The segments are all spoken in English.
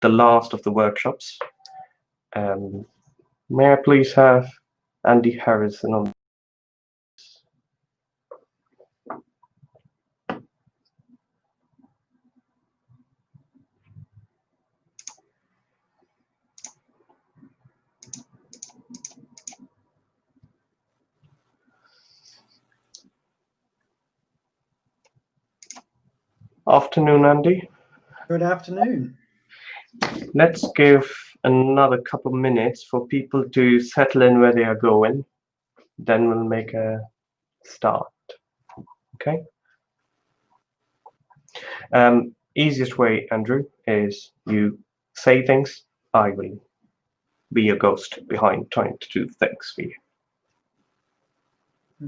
the last of the workshops. May I please have Andy Harrison on? Afternoon, Andy. Good afternoon. Let's give another couple minutes for people to settle in where they are going. Then we'll make a start. Okay. Easiest way, Andrew, is you say things. I will be your ghost behind trying to do things for you.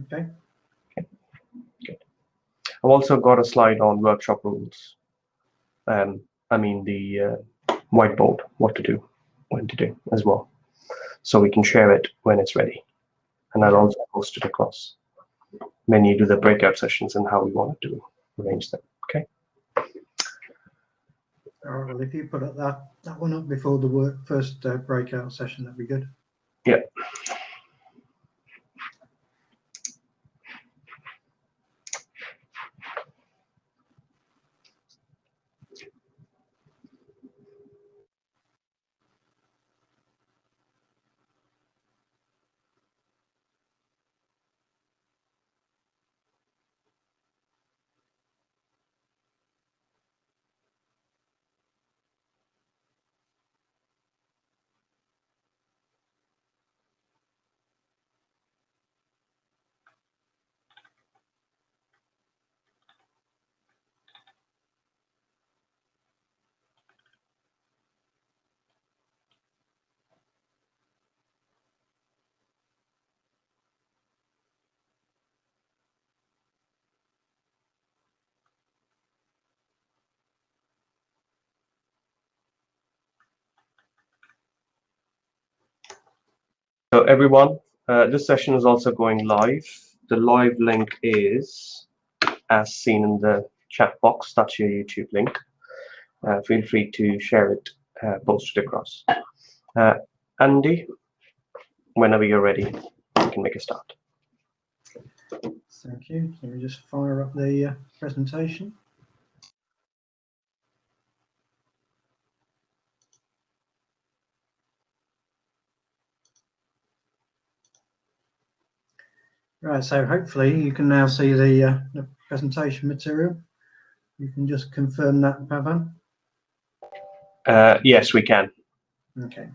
Okay. Good. I've also got a slide on workshop rules. I mean the whiteboard, what to do, when to do as well. So we can share it when it's ready. And I'll also post it across when you do the breakout sessions and how we want to arrange them. Okay. All right, well, if you put that one up before the first breakout session, that'd be good. Yeah. So everyone, this session is also going live. The live link is as seen in the chat box. That's your YouTube link. Feel free to share it, post it across. Andy, whenever you're ready, you can make a start. Thank you. Let me just fire up the presentation. Right, so hopefully you can now see the presentation material. You can just confirm that, Pavan? Yes, we can. Okay.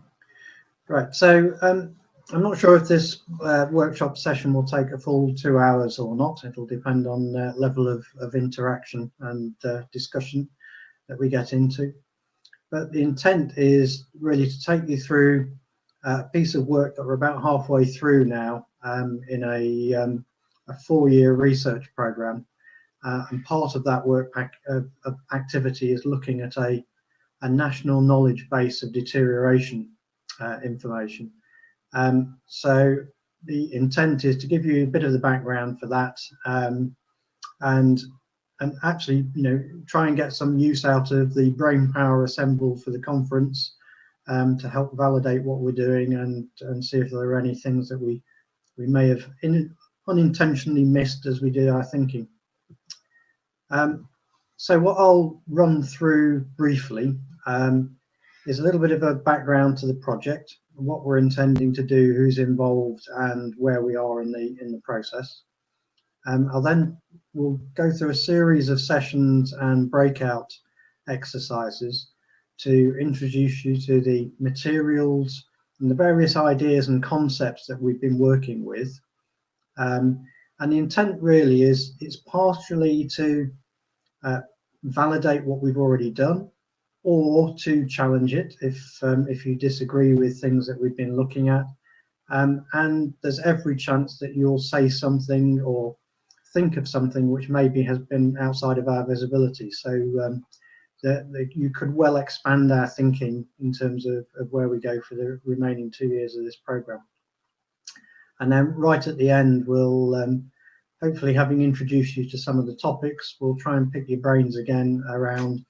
Right, so I'm not sure if this workshop session will take a full 2 hours or not. It'll depend on the level of interaction and discussion that we get into. But the intent is really to take you through a piece of work that we're about halfway through now in a 4-year research program. And part of that work activity is looking at a national knowledge base of deterioration information. So the intent is to give you a bit of the background for that and actually, try and get some use out of the brain power assembled for the conference to help validate what we're doing and see if there are any things that we may have unintentionally missed as we did our thinking. So what I'll run through briefly is a little bit of a background to the project, what we're intending to do, who's involved, and where we are in the process. We'll go through a series of sessions and breakout exercises to introduce you to the materials and the various ideas and concepts that we've been working with. And the intent really is it's partially to validate what we've already done, or to challenge it if you disagree with things that we've been looking at. And there's every chance that you'll say something or think of something which maybe has been outside of our visibility. So that you could well expand our thinking in terms of where we go for the remaining 2 years of this program. And then right at the end, we'll hopefully, having introduced you to some of the topics, we'll try and pick your brains again around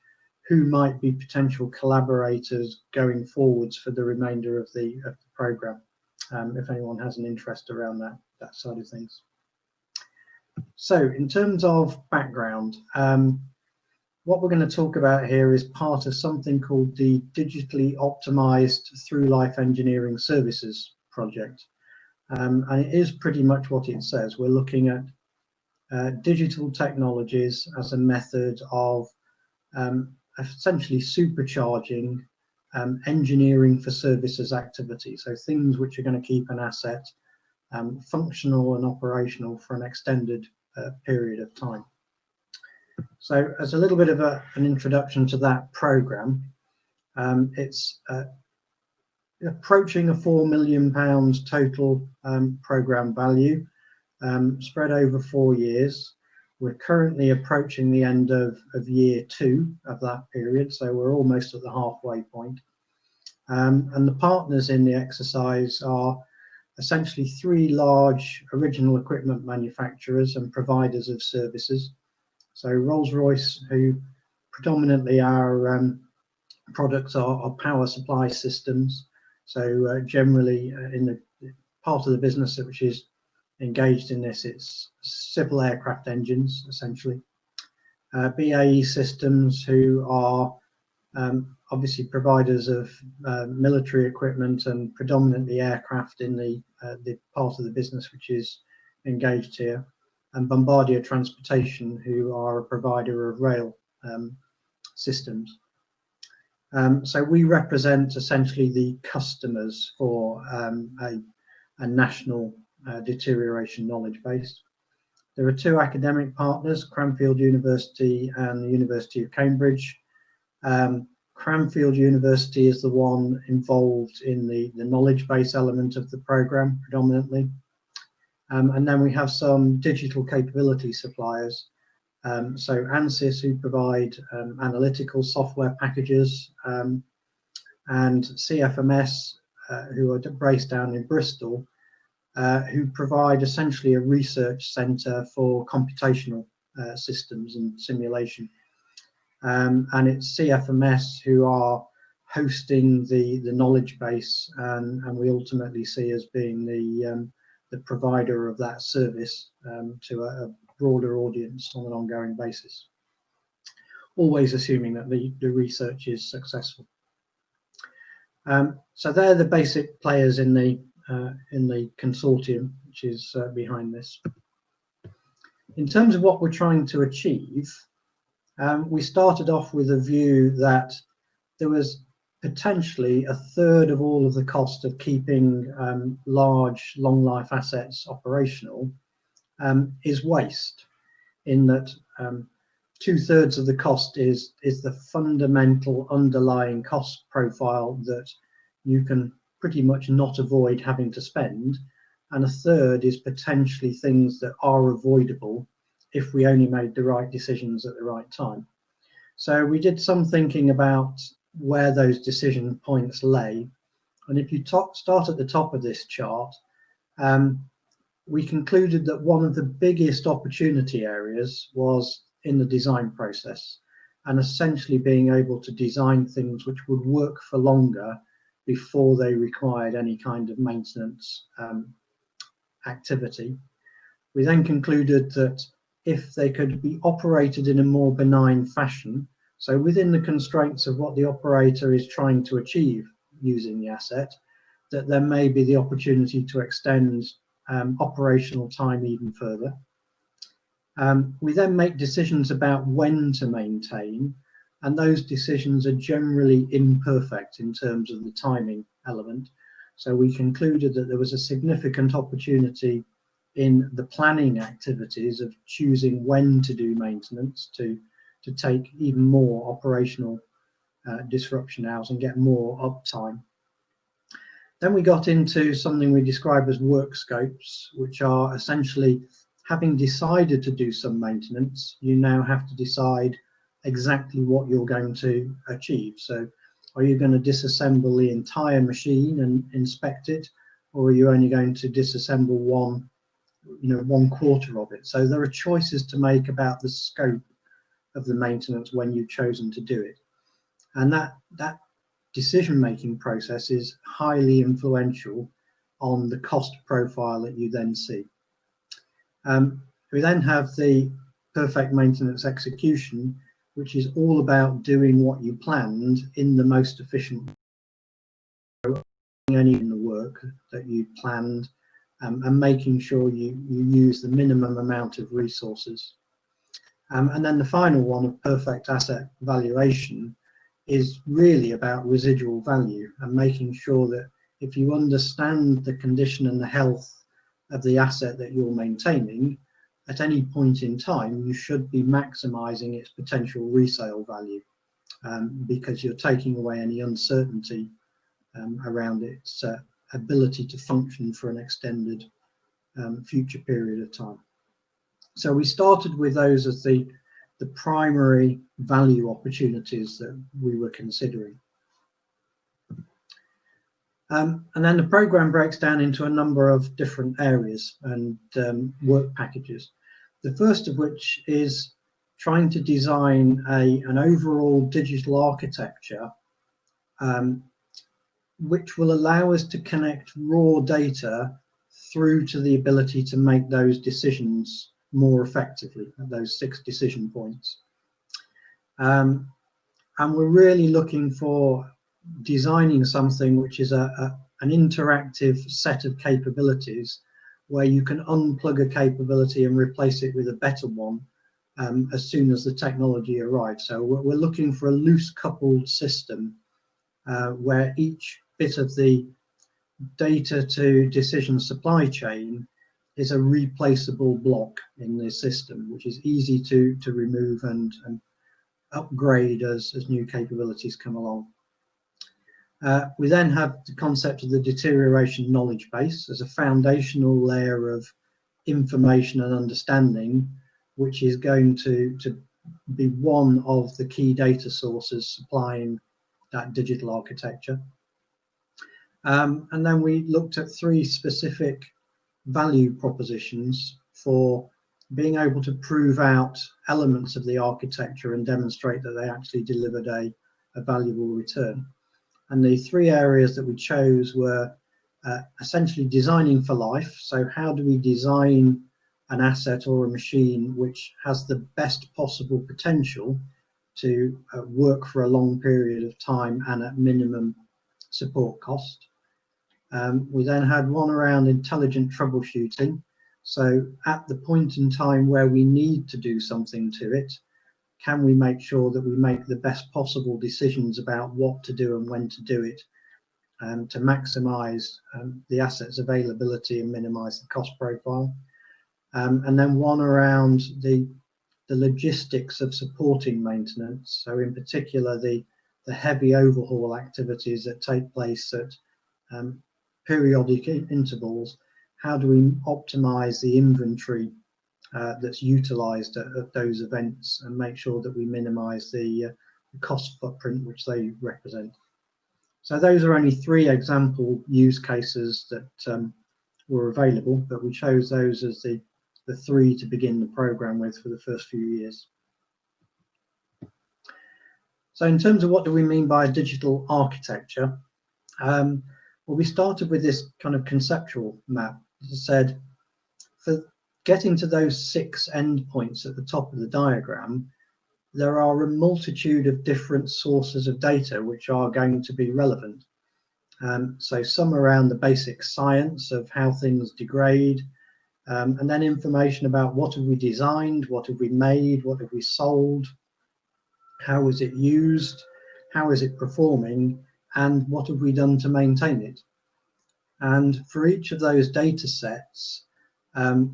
who might be potential collaborators going forwards for the remainder of the program, if anyone has an interest around that side of things. So in terms of background, what we're going to talk about here is part of something called the Digitally Optimized Through Life Engineering Services project. And it is pretty much what it says. We're looking at digital technologies as a method of essentially supercharging engineering for services activity. So things which are going to keep an asset functional and operational for an extended period of time. So as a little bit of an introduction to that program, it's approaching a £4 million total program value, spread over 4 years. We're currently approaching the end of year 2 of that period, so we're almost at the halfway point. And the partners in the exercise are essentially 3 large original equipment manufacturers and providers of services. So Rolls-Royce, who predominantly our products are power supply systems. So generally in the part of the business which is engaged in this, it's civil aircraft engines, essentially. BAE Systems, who are obviously providers of military equipment and predominantly aircraft in the part of the business which is engaged here. And Bombardier Transportation, who are a provider of rail systems. So we represent essentially the customers for a national deterioration knowledge base. There are 2 academic partners, Cranfield University and the University of Cambridge. Cranfield University is the one involved in the knowledge base element of the program predominantly. And then we have some digital capability suppliers. So ANSYS, who provide analytical software packages, and CFMS, who are based down in Bristol, who provide essentially a research centre for computational systems and simulation. And it's CFMS who are hosting the knowledge base, and we ultimately see as being the provider of that service to a broader audience on an ongoing basis, always assuming that the research is successful. So they're the basic players in the consortium which is behind this. In terms of what we're trying to achieve, we started off with a view that there was potentially a third of all of the cost of keeping large long life assets operational is waste, in that 2/3 of the cost is the fundamental underlying cost profile that you can pretty much not avoid having to spend, and 1/3 is potentially things that are avoidable if we only made the right decisions at the right time. So we did some thinking about where those decision points lay, and if you start at the top of this chart, we concluded that one of the biggest opportunity areas was in the design process, and essentially being able to design things which would work for longer before they required any kind of maintenance activity. We then concluded that if they could be operated in a more benign fashion, so within the constraints of what the operator is trying to achieve using the asset, that there may be the opportunity to extend operational time even further. We then make decisions about when to maintain, and those decisions are generally imperfect in terms of the timing element. So we concluded that there was a significant opportunity in the planning activities of choosing when to do maintenance to take even more operational disruption out and get more uptime. Then we got into something we describe as work scopes, which are essentially, having decided to do some maintenance, you now have to decide exactly what you're going to achieve. So are you going to disassemble the entire machine and inspect it, or are you only going to disassemble one quarter of it? So there are choices to make about the scope of the maintenance when you've chosen to do it. and that decision-making process is highly influential on the cost profile that you then see. We then have the perfect maintenance execution, which is all about doing what you planned in the most efficient way, any in the work that you planned, and making sure you use the minimum amount of resources. And then the final one of perfect asset valuation is really about residual value and making sure that if you understand the condition and the health of the asset that you're maintaining, at any point in time, you should be maximizing its potential resale value, because you're taking away any uncertainty around its ability to function for an extended future period of time. So we started with those as the primary value opportunities that we were considering. And then the program breaks down into a number of different areas and work packages. The first of which is trying to design an overall digital architecture which will allow us to connect raw data through to the ability to make those decisions more effectively at those 6 decision points. And we're really looking for designing something which is an interactive set of capabilities where you can unplug a capability and replace it with a better one as soon as the technology arrives. So we're looking for a loose coupled system where each bit of the data to decision supply chain is a replaceable block in the system, which is easy to remove and upgrade as new capabilities come along. We then have the concept of the deterioration knowledge base as a foundational layer of information and understanding, which is going to be one of the key data sources supplying that digital architecture. And then we looked at 3 specific value propositions for being able to prove out elements of the architecture and demonstrate that they actually delivered a valuable return. And the 3 areas that we chose were essentially designing for life. So how do we design an asset or a machine which has the best possible potential to work for a long period of time and at minimum support cost? We then had one around intelligent troubleshooting. So at the point in time where we need to do something to it, can we make sure that we make the best possible decisions about what to do and when to do it, to maximize the asset's availability and minimize the cost profile? And then one around the logistics of supporting maintenance. So in particular, the heavy overhaul activities that take place at periodic intervals. How do we optimize the inventory that's utilized at those events and make sure that we minimize the cost footprint which they represent? So those are only 3 example use cases that were available, but we chose those as the 3 to begin the program with for the first few years. So in terms of what do we mean by digital architecture, well, we started with this kind of conceptual map. As I said, for getting to those 6 endpoints at the top of the diagram, there are a multitude of different sources of data which are going to be relevant. So some around the basic science of how things degrade, and then information about what have we designed, what have we made, what have we sold, how is it used, how is it performing, and what have we done to maintain it. And for each of those data sets,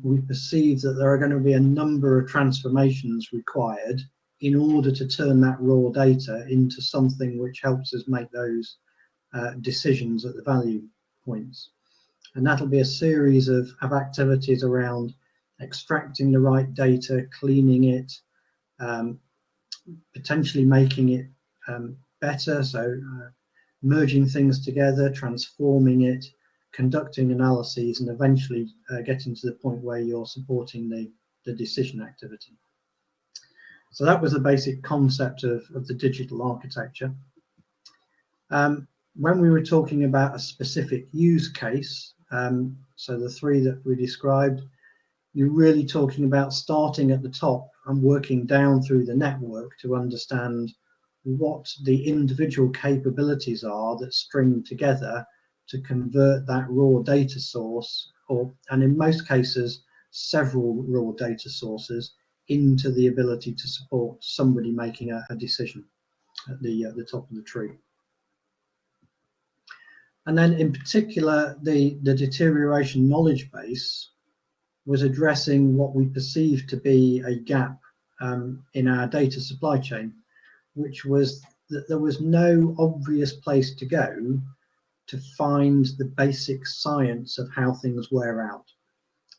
we perceive that there are going to be a number of transformations required in order to turn that raw data into something which helps us make those decisions at the value points. And that'll be a series of activities around extracting the right data, cleaning it, potentially making it better, so merging things together, transforming it, conducting analyses, and eventually getting to the point where you're supporting the decision activity. So that was the basic concept of the digital architecture. When we were talking about a specific use case, so the three that we described, you're really talking about starting at the top and working down through the network to understand what the individual capabilities are that string together to convert that raw data source, and in most cases, several raw data sources, into the ability to support somebody making a decision at the top of the tree. And then in particular, the deterioration knowledge base was addressing what we perceived to be a gap in our data supply chain, which was that there was no obvious place to go to find the basic science of how things wear out.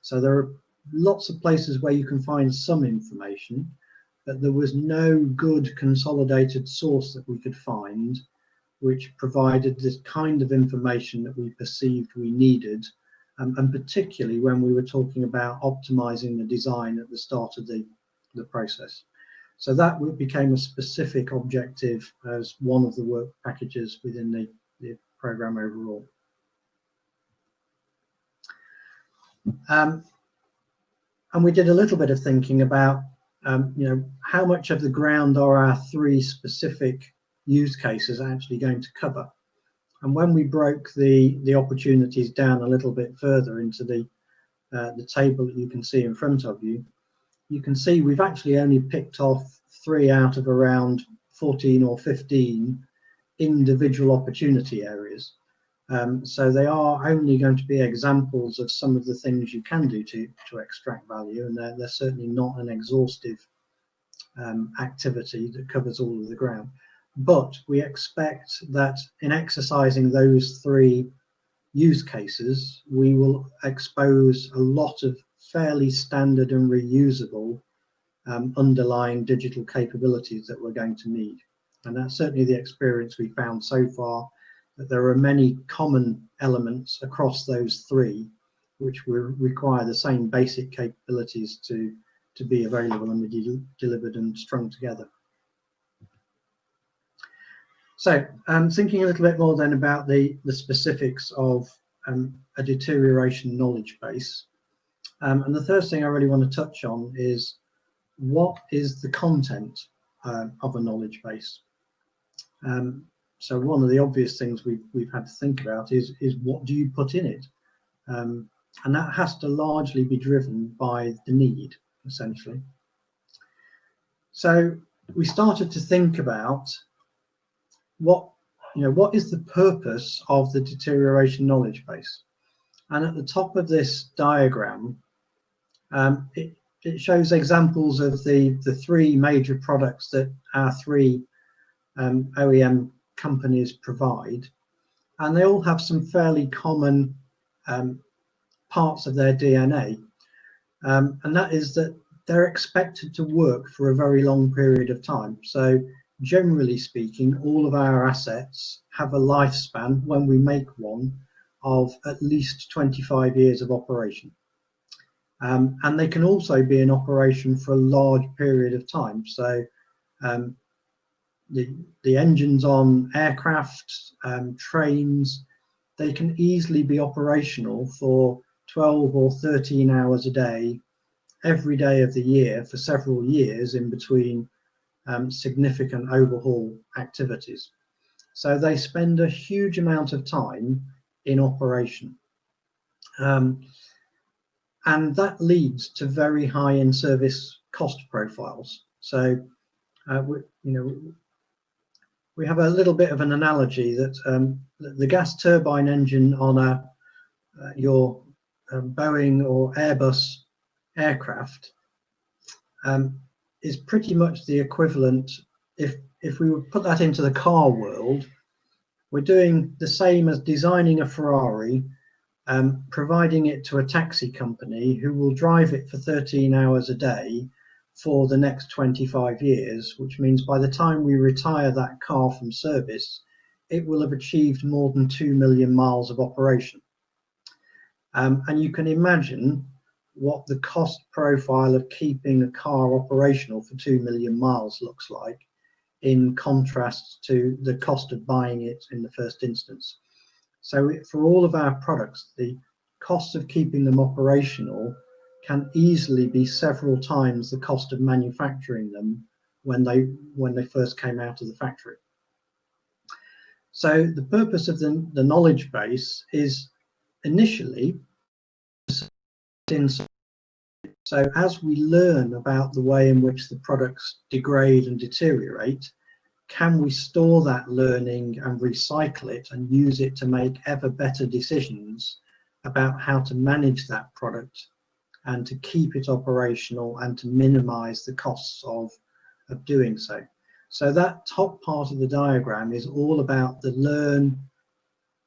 So there are lots of places where you can find some information, but there was no good consolidated source that we could find which provided this kind of information that we perceived we needed, and particularly when we were talking about optimizing the design at the start of the process. So that became a specific objective as one of the work packages within the program overall. And we did a little bit of thinking about, how much of the ground are our three specific use cases actually going to cover. And when we broke the opportunities down a little bit further into the table that you can see in front of you, you can see we've actually only picked off 3 out of around 14 or 15 individual opportunity areas. So they are only going to be examples of some of the things you can do to extract value, and they're certainly not an exhaustive activity that covers all of the ground. But we expect that in exercising those 3 use cases, we will expose a lot of fairly standard and reusable underlying digital capabilities that we're going to need. And that's certainly the experience we found so far, that there are many common elements across those 3 which will require the same basic capabilities to be available and be delivered and strung together. So thinking a little bit more then about the specifics of a deterioration knowledge base. And the first thing I really want to touch on is, what is the content of a knowledge base? So one of the obvious things we've had to think about is what do you put in it? And that has to largely be driven by the need, essentially. So we started to think about what is the purpose of the deterioration knowledge base. And at the top of this diagram, it shows examples of the 3 major products that our 3 OEM companies provide, and they all have some fairly common parts of their DNA, and that is that they're expected to work for a very long period of time. So generally speaking, all of our assets have a lifespan, when we make one, of at least 25 years of operation. And they can also be in operation for a large period of time. So the engines on aircraft, trains, they can easily be operational for 12 or 13 hours a day, every day of the year for several years in between significant overhaul activities. So they spend a huge amount of time in operation. And that leads to very high in-service cost profiles. So, we have a little bit of an analogy that the gas turbine engine on your Boeing or Airbus aircraft is pretty much the equivalent. If we would put that into the car world, we're doing the same as designing a Ferrari, providing it to a taxi company who will drive it for 13 hours a day for the next 25 years, which means by the time we retire that car from service, it will have achieved more than 2 million miles of operation. And you can imagine what the cost profile of keeping a car operational for 2 million miles looks like in contrast to the cost of buying it in the first instance. So for all of our products, the cost of keeping them operational can easily be several times the cost of manufacturing them when they first came out of the factory. So the purpose of the knowledge base is initially, so as we learn about the way in which the products degrade and deteriorate, can we store that learning and recycle it and use it to make ever better decisions about how to manage that product and to keep it operational and to minimize the costs of doing so. So that top part of the diagram is all about the learn,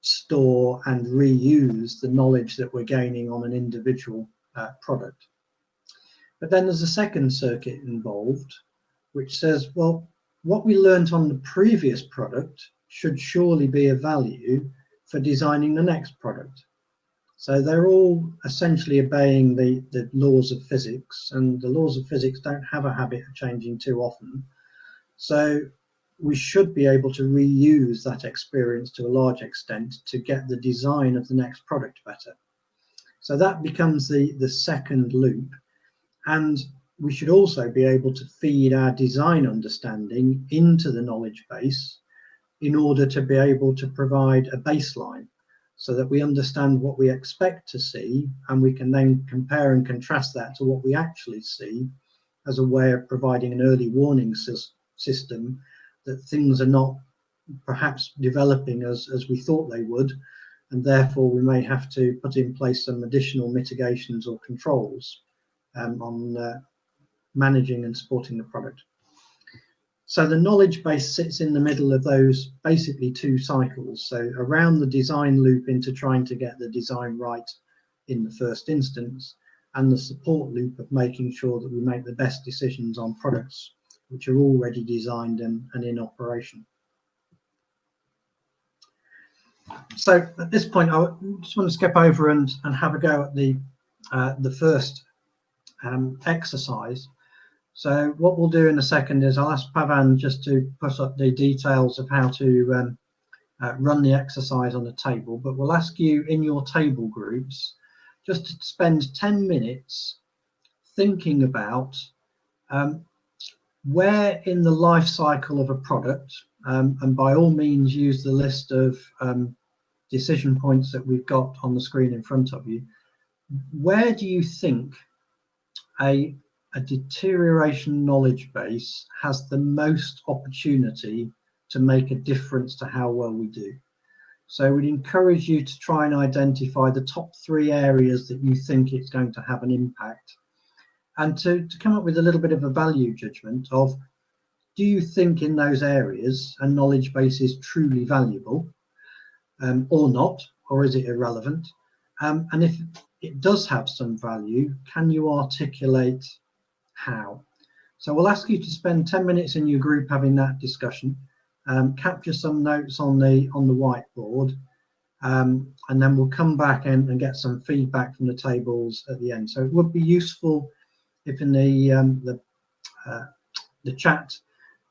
store and reuse the knowledge that we're gaining on an individual product. But then there's a second circuit involved, which says, well, what we learned on the previous product should surely be of value for designing the next product. So they're all essentially obeying the laws of physics, and the laws of physics don't have a habit of changing too often. So we should be able to reuse that experience to a large extent to get the design of the next product better. So that becomes the second loop. And we should also be able to feed our design understanding into the knowledge base in order to be able to provide a baseline so that we understand what we expect to see, and we can then compare and contrast that to what we actually see as a way of providing an early warning system that things are not perhaps developing as we thought they would, and therefore we may have to put in place some additional mitigations or controls on managing and supporting the product. So the knowledge base sits in the middle of those basically two cycles. So around the design loop into trying to get the design right in the first instance, and the support loop of making sure that we make the best decisions on products which are already designed and in operation. So at this point, I just want to skip over and have a go at the first exercise. So what we'll do in a second is I'll ask Pavan just to put up the details of how to run the exercise on the table, but we'll ask you in your table groups just to spend 10 minutes thinking about where in the life cycle of a product, and by all means use the list of decision points that we've got on the screen in front of you, where do you think a deterioration knowledge base has the most opportunity to make a difference to how well we do? So we'd encourage you to try and identify the top 3 areas that you think it's going to have an impact, and to come up with a little bit of a value judgment of, do you think in those areas a knowledge base is truly valuable or not, or is it irrelevant? And if it does have some value, can you articulate how? So we'll ask you to spend 10 minutes in your group having that discussion, capture some notes on the whiteboard, and then we'll come back and get some feedback from the tables at the end. So it would be useful if in the chat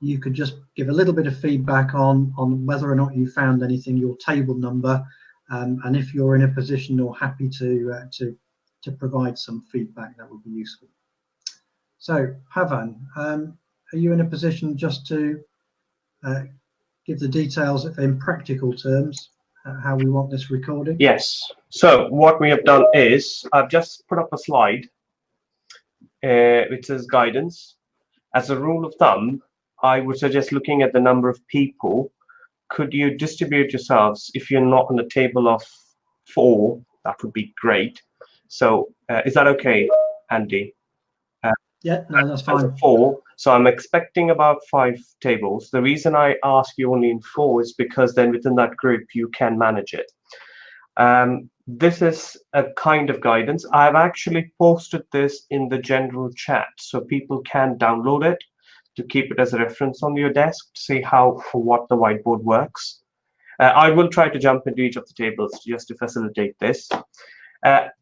you could just give a little bit of feedback on whether or not you found anything, your table number, and if you're in a position or happy to provide some feedback, that would be useful. So Pavan, are you in a position just to give the details in practical terms how we want this recorded? Yes. So what we have done is I've just put up a slide which says guidance. As a rule of thumb, I would suggest looking at the number of people. Could you distribute yourselves? If you're not on a table of 4, that would be great. So is that okay, Andy? Yeah, no, that's fine. 4. So I'm expecting about 5 tables. The reason I ask you only in 4 is because then within that group you can manage it. This is a kind of guidance. I've actually posted this in the general chat so people can download it to keep it as a reference on your desk to see what the whiteboard works. I will try to jump into each of the tables just to facilitate this.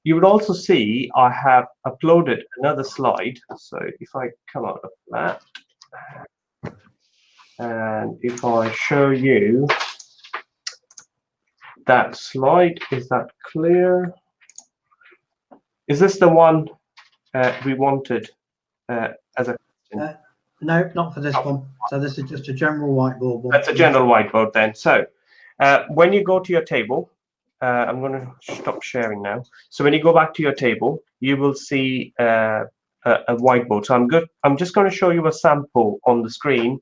You would also see I have uploaded another slide. So if I come out of that, And if I show you that slide, is that clear? Is this the one we wanted as a question? No, not for this one. So this is just a general whiteboard one. That's a general whiteboard then. So when you go to your table, I'm going to stop sharing now. So when you go back to your table, you will see a whiteboard. So I'm just going to show you a sample on the screen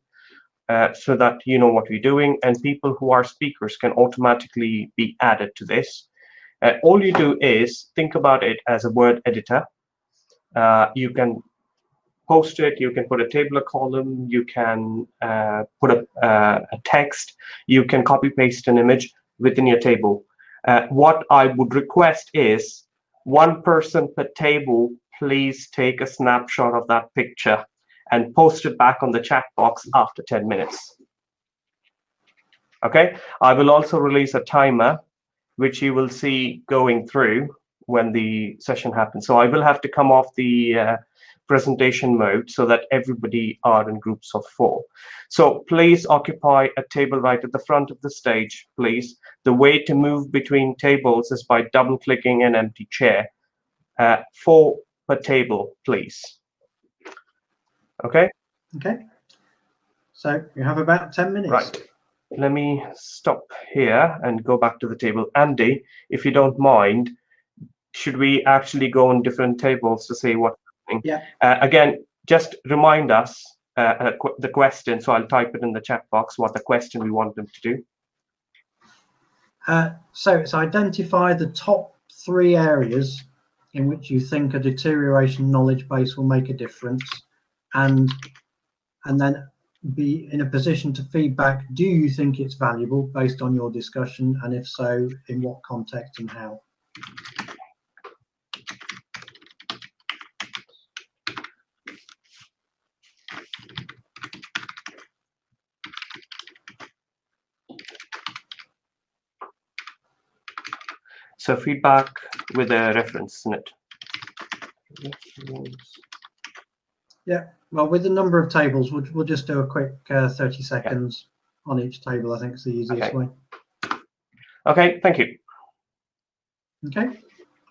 so that you know what we're doing, and people who are speakers can automatically be added to this. All you do is think about it as a word editor. You can post it, you can put a table, a column, you can put a text, you can copy paste an image within your table. What I would request is one person per table, please take a snapshot of that picture and post it back on the chat box after 10 minutes. Okay, I will also release a timer, which you will see going through when the session happens. So I will have to come off the presentation mode so that everybody are in groups of 4. So please occupy a table right at the front of the stage, please. The way to move between tables is by double-clicking an empty chair. 4 per table, please. Okay? Okay. So you have about 10 minutes. Right. Let me stop here and go back to the table. Andy, if you don't mind, should we actually go on different tables to see what's happening? Yeah. Again, just remind us the question, so I'll type it in the chat box what the question we want them to do. So it's identify the top 3 areas in which you think a deterioration knowledge base will make a difference, and then be in a position to feedback, do you think it's valuable based on your discussion, and if so, in what context and how? So feedback with a reference in it. Yeah, well, with the number of tables, we'll just do a quick 30 seconds on each table. I think it's the easiest way. Okay, thank you. Okay.